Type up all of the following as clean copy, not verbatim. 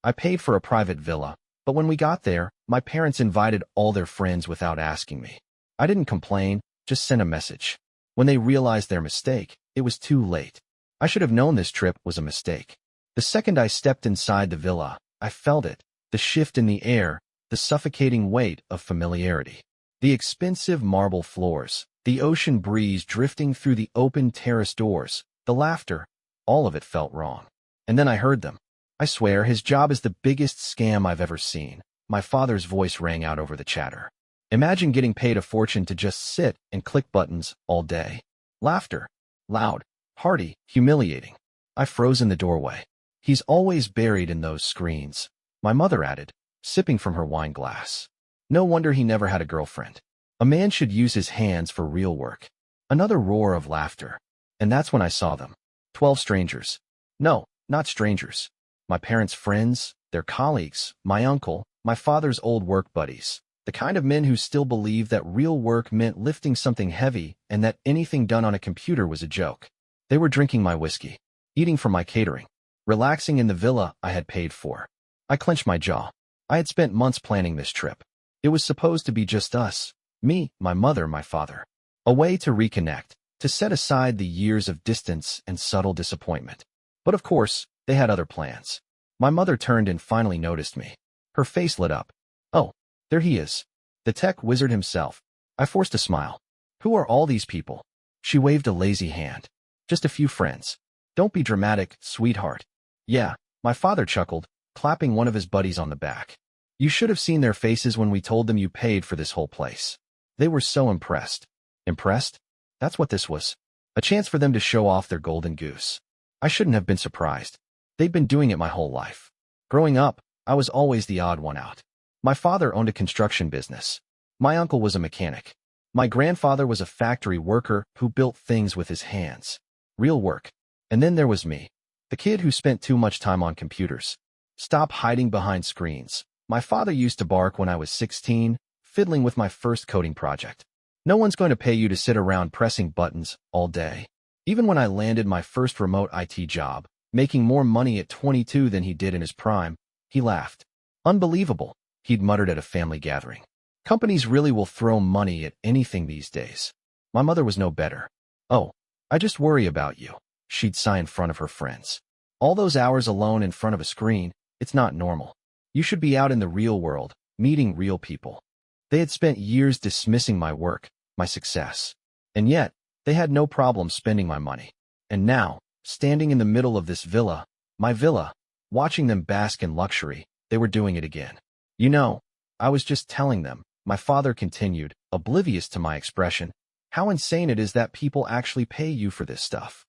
I paid for a private villa, but when we got there, my parents invited all their friends without asking me. I didn't complain, just sent a message. When they realized their mistake, it was too late. I should have known this trip was a mistake. The second I stepped inside the villa, I felt it, the shift in the air, the suffocating weight of familiarity. The expensive marble floors, the ocean breeze drifting through the open terrace doors, the laughter, all of it felt wrong. And then I heard them. I swear, his job is the biggest scam I've ever seen. My father's voice rang out over the chatter. Imagine getting paid a fortune to just sit and click buttons all day. Laughter. Loud, hearty, humiliating. I froze in the doorway. He's always buried in those screens, my mother added, sipping from her wine glass. No wonder he never had a girlfriend. A man should use his hands for real work. Another roar of laughter. And that's when I saw them. 12 strangers. No, not strangers. My parents' friends, their colleagues, my uncle, my father's old work buddies. The kind of men who still believed that real work meant lifting something heavy and that anything done on a computer was a joke. They were drinking my whiskey, eating from my catering, relaxing in the villa I had paid for. I clenched my jaw. I had spent months planning this trip. It was supposed to be just us, me, my mother, my father. A way to reconnect, to set aside the years of distance and subtle disappointment. But of course, they had other plans. My mother turned and finally noticed me. Her face lit up. Oh, there he is. The tech wizard himself. I forced a smile. Who are all these people? She waved a lazy hand. Just a few friends. Don't be dramatic, sweetheart. Yeah, my father chuckled, clapping one of his buddies on the back. You should have seen their faces when we told them you paid for this whole place. They were so impressed. Impressed? That's what this was. A chance for them to show off their golden goose. I shouldn't have been surprised. They'd been doing it my whole life. Growing up, I was always the odd one out. My father owned a construction business. My uncle was a mechanic. My grandfather was a factory worker who built things with his hands. Real work. And then there was me, the kid who spent too much time on computers. Stop hiding behind screens. My father used to bark when I was 16, fiddling with my first coding project. No one's going to pay you to sit around pressing buttons all day. Even when I landed my first remote IT job, making more money at 22 than he did in his prime, he laughed. Unbelievable, he'd muttered at a family gathering. Companies really will throw money at anything these days. My mother was no better. Oh, I just worry about you, she'd sigh in front of her friends. All those hours alone in front of a screen, it's not normal. You should be out in the real world, meeting real people. They had spent years dismissing my work, my success. And yet, they had no problem spending my money. And now, standing in the middle of this villa, my villa, watching them bask in luxury, they were doing it again. You know, I was just telling them, my father continued, oblivious to my expression, how insane it is that people actually pay you for this stuff.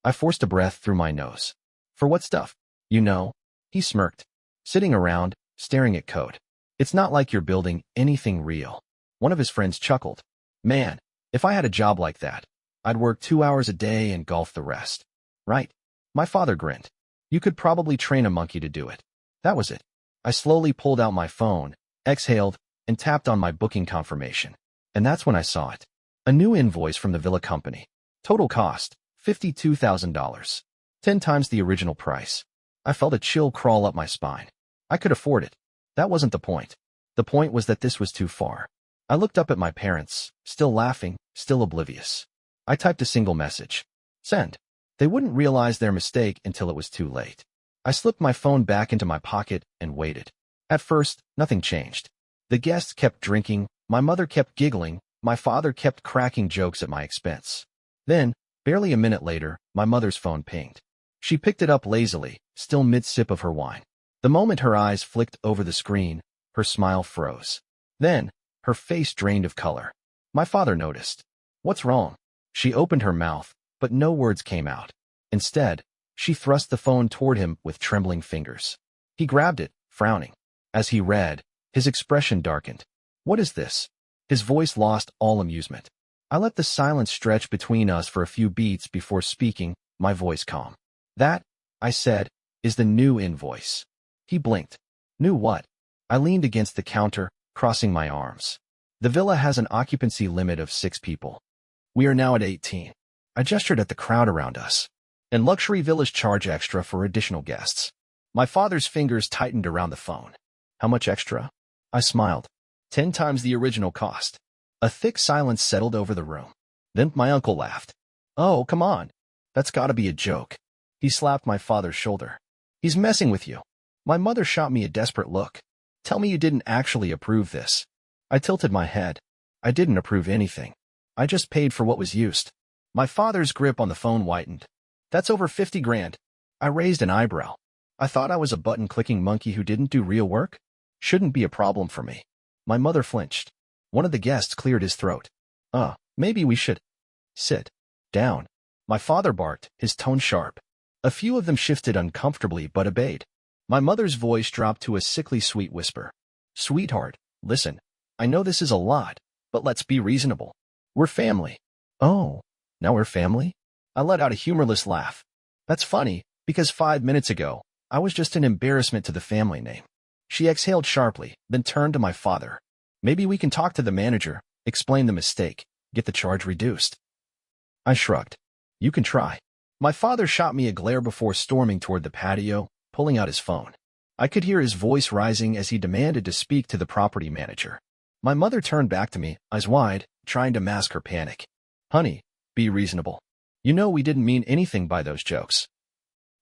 I forced a breath through my nose. For what stuff? You know, he smirked, sitting around, staring at code. It's not like you're building anything real. One of his friends chuckled. Man, if I had a job like that, I'd work 2 hours a day and golf the rest. Right? My father grinned. You could probably train a monkey to do it. That was it. I slowly pulled out my phone, exhaled, and tapped on my booking confirmation. And that's when I saw it. A new invoice from the villa company. Total cost, $52,000. 10 times the original price. I felt a chill crawl up my spine. I could afford it. That wasn't the point. The point was that this was too far. I looked up at my parents, still laughing, still oblivious. I typed a single message. Send. They wouldn't realize their mistake until it was too late. I slipped my phone back into my pocket and waited. At first, nothing changed. The guests kept drinking, my mother kept giggling, my father kept cracking jokes at my expense. Then, barely a minute later, my mother's phone pinged. She picked it up lazily, still mid-sip of her wine. The moment her eyes flicked over the screen, her smile froze. Then, her face drained of color. My father noticed. What's wrong? She opened her mouth, but no words came out. Instead, she thrust the phone toward him with trembling fingers. He grabbed it, frowning. As he read, his expression darkened. What is this? His voice lost all amusement. I let the silence stretch between us for a few beats before speaking, my voice calm. That, I said, is the new invoice. He blinked. New what? I leaned against the counter, crossing my arms. The villa has an occupancy limit of 6 people. We are now at 18. I gestured at the crowd around us. And luxury villas charge extra for additional guests. My father's fingers tightened around the phone. How much extra? I smiled. 10 times the original cost. A thick silence settled over the room. Then my uncle laughed. Oh, come on. That's gotta be a joke. He slapped my father's shoulder. He's messing with you. My mother shot me a desperate look. Tell me you didn't actually approve this. I tilted my head. I didn't approve anything. I just paid for what was used. My father's grip on the phone whitened. That's over 50 grand. I raised an eyebrow. I thought I was a button-clicking monkey who didn't do real work. Shouldn't be a problem for me. My mother flinched. One of the guests cleared his throat. Maybe we should sit down. My father barked, his tone sharp. A few of them shifted uncomfortably but obeyed. My mother's voice dropped to a sickly sweet whisper. Sweetheart, listen. I know this is a lot, but let's be reasonable. We're family. Oh, now we're family? I let out a humorless laugh. That's funny, because 5 minutes ago, I was just an embarrassment to the family name. She exhaled sharply, then turned to my father. Maybe we can talk to the manager, explain the mistake, get the charge reduced. I shrugged. You can try. My father shot me a glare before storming toward the patio, pulling out his phone. I could hear his voice rising as he demanded to speak to the property manager. My mother turned back to me, eyes wide, trying to mask her panic. Honey, be reasonable. You know we didn't mean anything by those jokes.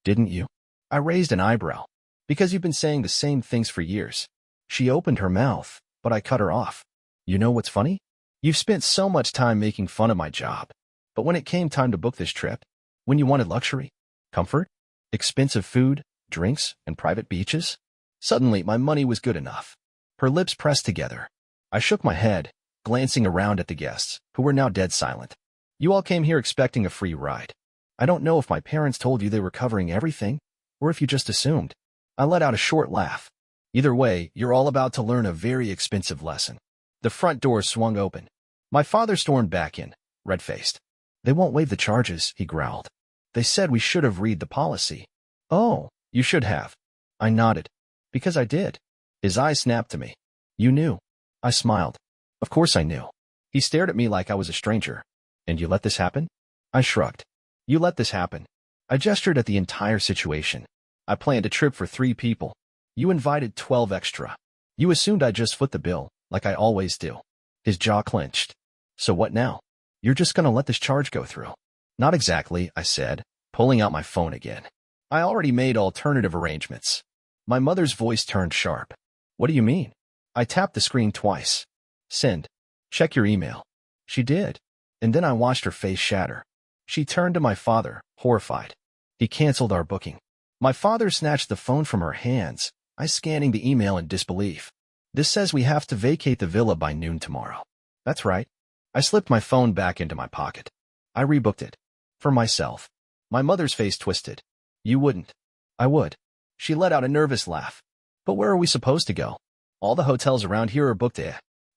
Didn't you? I raised an eyebrow. Because you've been saying the same things for years. She opened her mouth, but I cut her off. You know what's funny? You've spent so much time making fun of my job. But when it came time to book this trip, when you wanted luxury, comfort, expensive food, drinks, and private beaches, suddenly my money was good enough. Her lips pressed together. I shook my head, glancing around at the guests, who were now dead silent. You all came here expecting a free ride. I don't know if my parents told you they were covering everything, or if you just assumed. I let out a short laugh. Either way, you're all about to learn a very expensive lesson. The front door swung open. My father stormed back in, red-faced. They won't waive the charges, he growled. They said we should have read the policy. Oh, you should have. I nodded. Because I did. His eyes snapped to me. You knew. I smiled. Of course I knew. He stared at me like I was a stranger. And you let this happen? I shrugged. You let this happen. I gestured at the entire situation. I planned a trip for 3 people. You invited 12 extra. You assumed I'd just foot the bill, like I always do. His jaw clenched. So what now? You're just gonna let this charge go through? Not exactly, I said, pulling out my phone again. I already made alternative arrangements. My mother's voice turned sharp. What do you mean? I tapped the screen twice. Send. Check your email. She did. And then I watched her face shatter. She turned to my father, horrified. He canceled our booking. My father snatched the phone from her hands, I scanning the email in disbelief. This says we have to vacate the villa by noon tomorrow. That's right. I slipped my phone back into my pocket. I rebooked it. For myself. My mother's face twisted. You wouldn't. I would. She let out a nervous laugh. But where are we supposed to go? All the hotels around here are booked.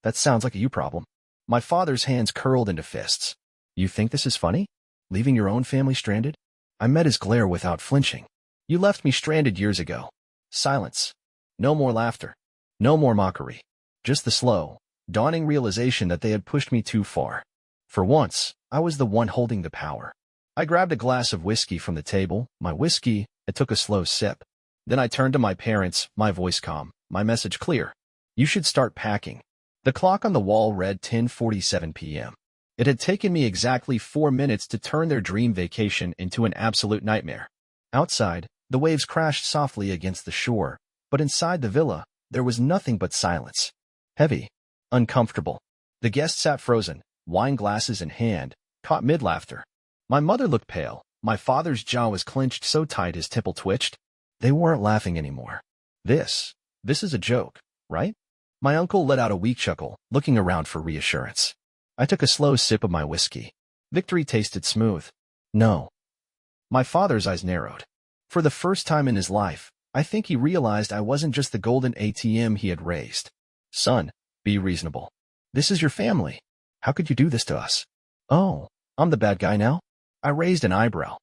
That sounds like a you problem. My father's hands curled into fists. You think this is funny? Leaving your own family stranded? I met his glare without flinching. You left me stranded years ago. Silence. No more laughter. No more mockery. Just the slow, dawning realization that they had pushed me too far. For once, I was the one holding the power. I grabbed a glass of whiskey from the table, my whiskey, and took a slow sip. Then I turned to my parents, my voice calm, my message clear. You should start packing. The clock on the wall read 10:47 p.m. It had taken me exactly 4 minutes to turn their dream vacation into an absolute nightmare. Outside, the waves crashed softly against the shore, but inside the villa, there was nothing but silence. Heavy. Uncomfortable. The guests sat frozen, wine glasses in hand, caught mid-laughter. My mother looked pale. My father's jaw was clenched so tight his temple twitched. They weren't laughing anymore. This is a joke, right? My uncle let out a weak chuckle, looking around for reassurance. I took a slow sip of my whiskey. Victory tasted smooth. No. My father's eyes narrowed. For the first time in his life, I think he realized I wasn't just the golden ATM he had raised. Son, be reasonable. This is your family. How could you do this to us? Oh, I'm the bad guy now? I raised an eyebrow.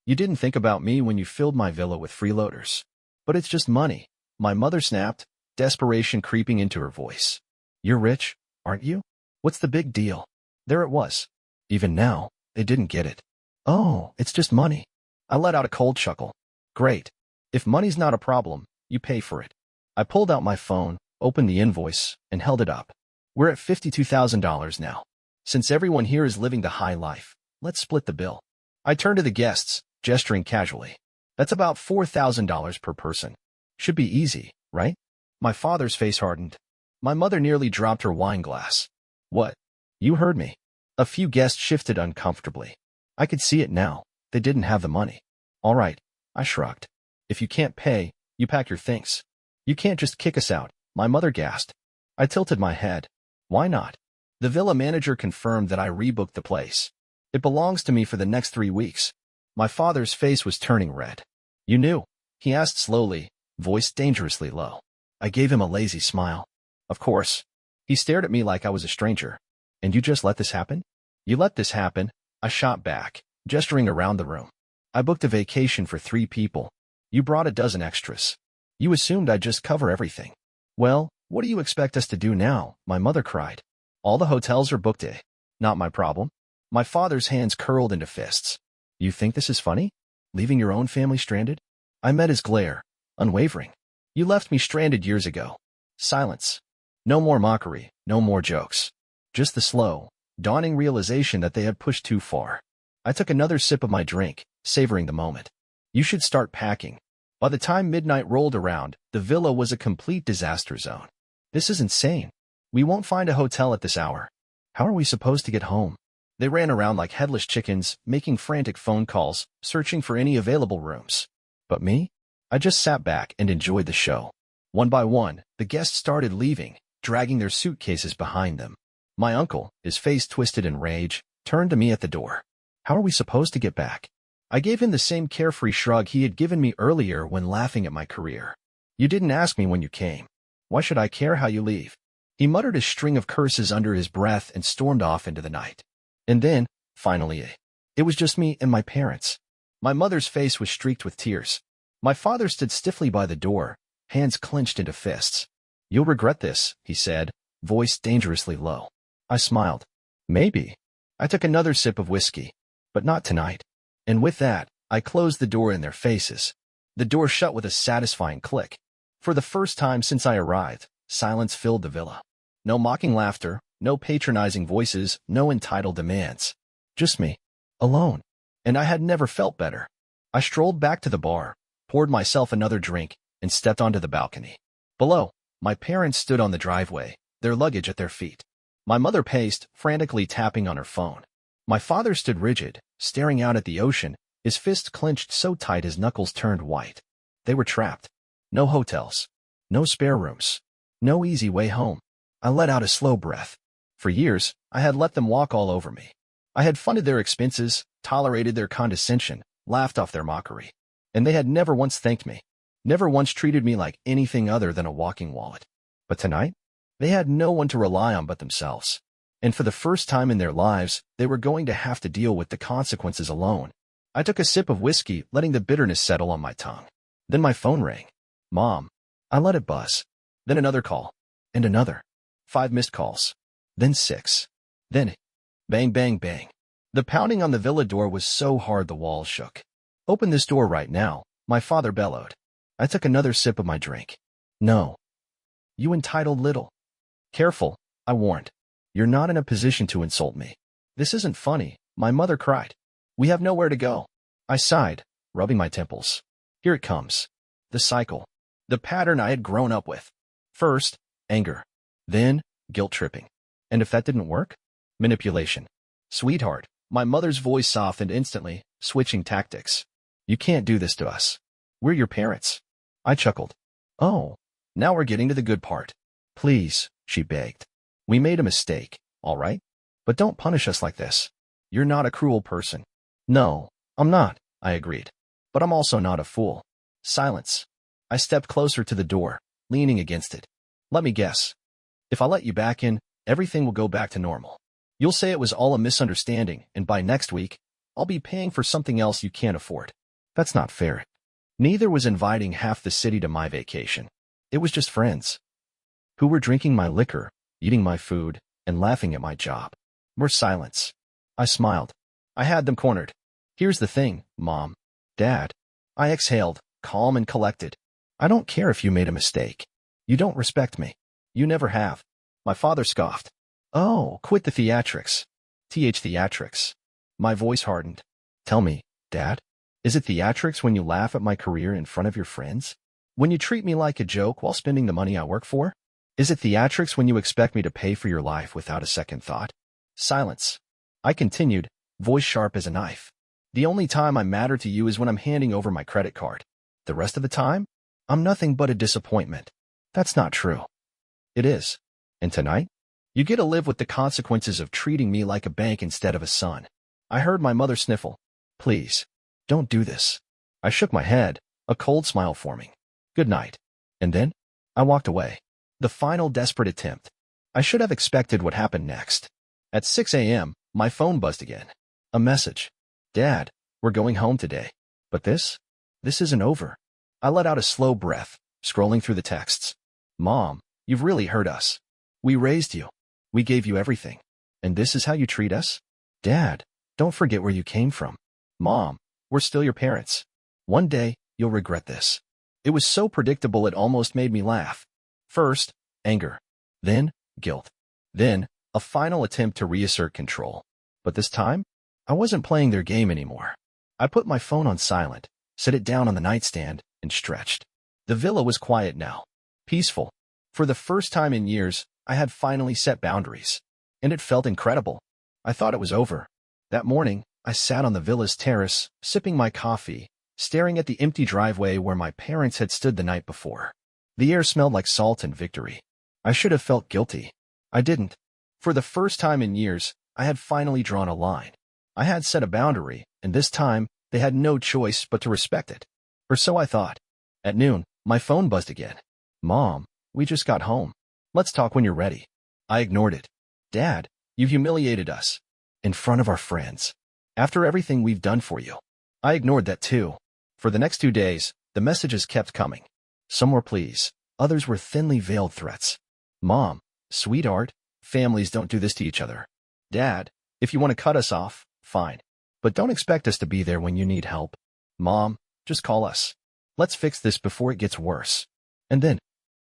You didn't think about me when you filled my villa with freeloaders. But it's just money. My mother snapped, desperation creeping into her voice. You're rich, aren't you? What's the big deal? There it was. Even now, they didn't get it. Oh, it's just money. I let out a cold chuckle. Great. If money's not a problem, you pay for it. I pulled out my phone, opened the invoice, and held it up. We're at $52,000 now. Since everyone here is living the high life, let's split the bill. I turned to the guests, gesturing casually. That's about $4,000 per person. Should be easy, right? My father's face hardened. My mother nearly dropped her wine glass. What? You heard me. A few guests shifted uncomfortably. I could see it now. They didn't have the money. All right, I shrugged. If you can't pay, you pack your things. You can't just kick us out, my mother gasped. I tilted my head. Why not? The villa manager confirmed that I rebooked the place. It belongs to me for the next 3 weeks. My father's face was turning red. You knew? He asked slowly, voice dangerously low. I gave him a lazy smile. Of course. He stared at me like I was a stranger. And you just let this happen? You let this happen? I shot back, gesturing around the room. I booked a vacation for 3 people. You brought a dozen extras. You assumed I'd just cover everything. Well, what do you expect us to do now? My mother cried. All the hotels are booked, eh? Not my problem. My father's hands curled into fists. You think this is funny? Leaving your own family stranded? I met his glare, unwavering. You left me stranded years ago. Silence. No more mockery, no more jokes. Just the slow, dawning realization that they had pushed too far. I took another sip of my drink, savoring the moment. You should start packing. By the time midnight rolled around, the villa was a complete disaster zone. This is insane. We won't find a hotel at this hour. How are we supposed to get home? They ran around like headless chickens, making frantic phone calls, searching for any available rooms. But me? I just sat back and enjoyed the show. One by one, the guests started leaving, dragging their suitcases behind them. My uncle, his face twisted in rage, turned to me at the door. How are we supposed to get back? I gave him the same carefree shrug he had given me earlier when laughing at my career. You didn't ask me when you came. Why should I care how you leave? He muttered a string of curses under his breath and stormed off into the night. And then, finally, it was just me and my parents. My mother's face was streaked with tears. My father stood stiffly by the door, hands clenched into fists. You'll regret this, he said, voice dangerously low. I smiled. Maybe. I took another sip of whiskey. But not tonight. And with that, I closed the door in their faces. The door shut with a satisfying click. For the first time since I arrived, silence filled the villa. No mocking laughter, no patronizing voices, no entitled demands. Just me. Alone. And I had never felt better. I strolled back to the bar, poured myself another drink, and stepped onto the balcony. Below, my parents stood on the driveway, their luggage at their feet. My mother paced, frantically tapping on her phone. My father stood rigid, staring out at the ocean, his fists clenched so tight his knuckles turned white. They were trapped. No hotels. No spare rooms. No easy way home. I let out a slow breath. For years, I had let them walk all over me. I had funded their expenses, tolerated their condescension, laughed off their mockery. And they had never once thanked me. Never once treated me like anything other than a walking wallet. But tonight, they had no one to rely on but themselves. And for the first time in their lives, they were going to have to deal with the consequences alone. I took a sip of whiskey, letting the bitterness settle on my tongue. Then my phone rang. Mom. I let it buzz. Then another call. And another. 5 missed calls. Then 6. Then bang, bang, bang. The pounding on the villa door was so hard the walls shook. Open this door right now, my father bellowed. I took another sip of my drink. No. You entitled little. Careful, I warned. You're not in a position to insult me. This isn't funny, my mother cried. We have nowhere to go. I sighed, rubbing my temples. Here it comes. The cycle. The pattern I had grown up with. First, anger. Then, guilt-tripping. And if that didn't work? Manipulation. Sweetheart, my mother's voice softened instantly, switching tactics. You can't do this to us. We're your parents. I chuckled. Oh, now we're getting to the good part. Please, she begged. We made a mistake, all right? But don't punish us like this. You're not a cruel person. No, I'm not, I agreed. But I'm also not a fool. Silence. I stepped closer to the door, leaning against it. Let me guess. If I let you back in, everything will go back to normal. You'll say it was all a misunderstanding, and by next week, I'll be paying for something else you can't afford. That's not fair. Neither was inviting half the city to my vacation. It was just friends. Who were drinking my liquor, eating my food, and laughing at my job. More silence. I smiled. I had them cornered. Here's the thing, Mom. Dad. I exhaled, calm and collected. I don't care if you made a mistake. You don't respect me. You never have. My father scoffed. Oh, quit the theatrics. Theatrics. My voice hardened. Tell me, Dad, is it theatrics when you laugh at my career in front of your friends? When you treat me like a joke while spending the money I work for? Is it theatrics when you expect me to pay for your life without a second thought? Silence. I continued, voice sharp as a knife. The only time I matter to you is when I'm handing over my credit card. The rest of the time, I'm nothing but a disappointment. That's not true. It is. And tonight, you get to live with the consequences of treating me like a bank instead of a son. I heard my mother sniffle. Please, don't do this. I shook my head, a cold smile forming. Good night. And then, I walked away. The final desperate attempt. I should have expected what happened next. At 6 a.m., my phone buzzed again. A message. Dad, we're going home today. But this isn't over. I let out a slow breath, scrolling through the texts. Mom, you've really hurt us. We raised you. We gave you everything. And this is how you treat us? Dad, don't forget where you came from. Mom, we're still your parents. One day, you'll regret this. It was so predictable it almost made me laugh. First, anger. Then, guilt. Then, a final attempt to reassert control. But this time, I wasn't playing their game anymore. I put my phone on silent, set it down on the nightstand, and stretched. The villa was quiet now. Peaceful. For the first time in years, I had finally set boundaries. And it felt incredible. I thought it was over. That morning, I sat on the villa's terrace, sipping my coffee, staring at the empty driveway where my parents had stood the night before. The air smelled like salt and victory. I should have felt guilty. I didn't. For the first time in years, I had finally drawn a line. I had set a boundary, and this time, they had no choice but to respect it. Or so I thought. At noon, my phone buzzed again. Mom, we just got home. Let's talk when you're ready. I ignored it. Dad, you humiliated us. In front of our friends. After everything we've done for you. I ignored that too. For the next 2 days, the messages kept coming. Some were pleas. Others were thinly veiled threats. Mom, sweetheart, families don't do this to each other. Dad, if you want to cut us off, fine. But don't expect us to be there when you need help. Mom, just call us. Let's fix this before it gets worse. And then,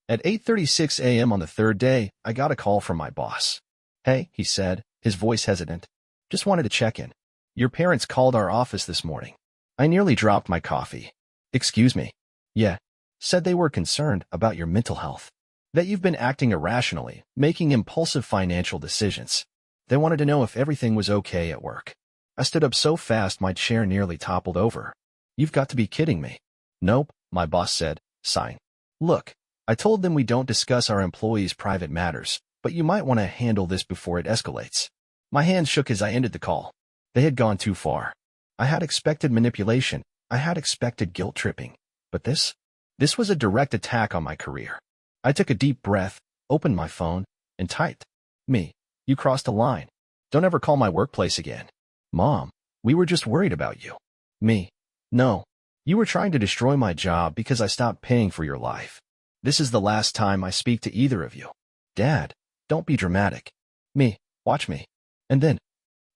at 8:36 a.m. on the third day, I got a call from my boss. Hey, he said, his voice hesitant. Just wanted to check in. Your parents called our office this morning. I nearly dropped my coffee. Excuse me. Yeah. Said they were concerned about your mental health. That you've been acting irrationally, making impulsive financial decisions. They wanted to know if everything was okay at work. I stood up so fast my chair nearly toppled over. You've got to be kidding me. Nope, my boss said, sighing. Look, I told them we don't discuss our employees' private matters, but you might want to handle this before it escalates. My hand shook as I ended the call. They had gone too far. I had expected manipulation. I had expected guilt tripping. But this was a direct attack on my career. I took a deep breath, opened my phone, and typed. Me, you crossed a line. Don't ever call my workplace again. Mom, we were just worried about you. Me, no. You were trying to destroy my job because I stopped paying for your life. This is the last time I speak to either of you. Dad, don't be dramatic. Me, watch me. And then,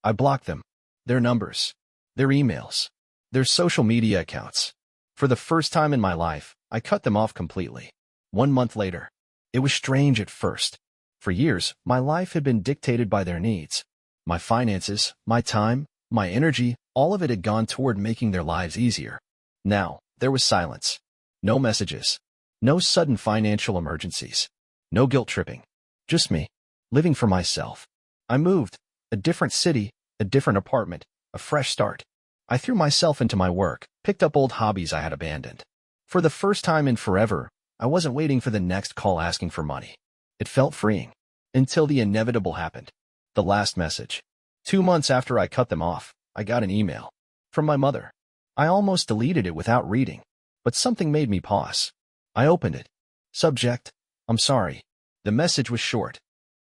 I blocked them. Their numbers. Their emails. Their social media accounts. For the first time in my life, I cut them off completely. 1 month later. It was strange at first. For years, my life had been dictated by their needs. My finances, my time, my energy, all of it had gone toward making their lives easier. Now, there was silence. No messages. No sudden financial emergencies. No guilt tripping. Just me, living for myself. I moved. A different city, a different apartment, a fresh start. I threw myself into my work, picked up old hobbies I had abandoned. For the first time in forever, I wasn't waiting for the next call asking for money. It felt freeing. Until the inevitable happened. The last message. 2 months after I cut them off, I got an email. From my mother. I almost deleted it without reading. But something made me pause. I opened it. Subject. I'm sorry. The message was short.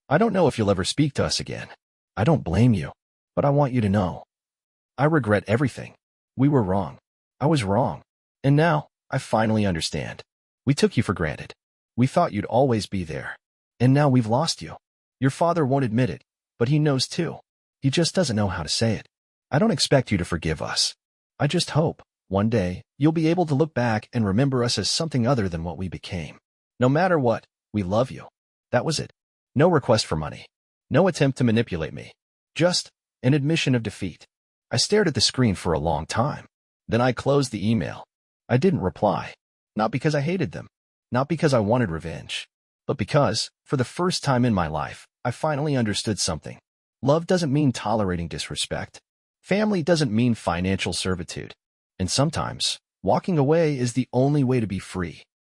I don't know if you'll ever speak to us again. I don't blame you. But I want you to know. I regret everything. We were wrong. I was wrong. And now, I finally understand. We took you for granted. We thought you'd always be there. And now we've lost you. Your father won't admit it, but he knows too. He just doesn't know how to say it. I don't expect you to forgive us. I just hope One day, you'll be able to look back and remember us as something other than what we became. No matter what, we love you. That was it. No request for money. No attempt to manipulate me. Just an admission of defeat. I stared at the screen for a long time. Then I closed the email. I didn't reply. Not because I hated them. Not because I wanted revenge. But because, for the first time in my life, I finally understood something. Love doesn't mean tolerating disrespect. Family doesn't mean financial servitude. And sometimes, walking away is the only way to be free.